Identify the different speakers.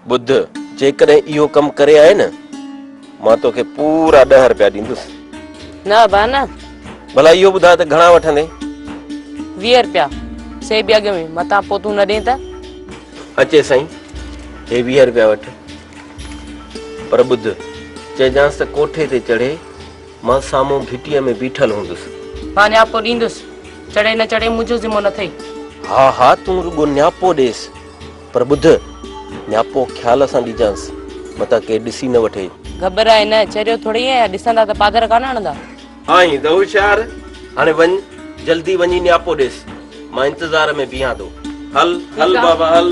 Speaker 1: बुध जेकॾहिं इहो कम करे आए न मां तोखे पूरा 10 रुपया ॾींदुसि।
Speaker 2: न बा न
Speaker 1: भला इहो ॿुधाए त घणा वठंदे?
Speaker 2: 20 रुपया से बि अॻ में मतां पोइ तूं न ॾे त
Speaker 1: अचे साईं हे 20 रुपया वठ। पर ॿुध चइजांसि त कोठे ते चढ़े मां साम्हूं घिटीअ में बीठल हूंदुसि।
Speaker 2: मां न्यापो ॾींदुसि, चढ़े न चढ़े मुंहिंजो ज़िम्मो न अथई।
Speaker 1: हा हा तूं रुगो न्यापो ॾेसि, पर ॿुध न्यापो ख्याल सां ॾिजांसि, मतां केरु ॾिसी न वठे।
Speaker 2: घबराए न, चरियो थोड़ी आहे, ॾिसंदा त पादर कान हणंदा।
Speaker 1: आहीं त होशियार, हाणे वञ जल्दी वञी न्यापो ॾेसि, मां इंतज़ार में बीहां थो। हल हल बाबा हल।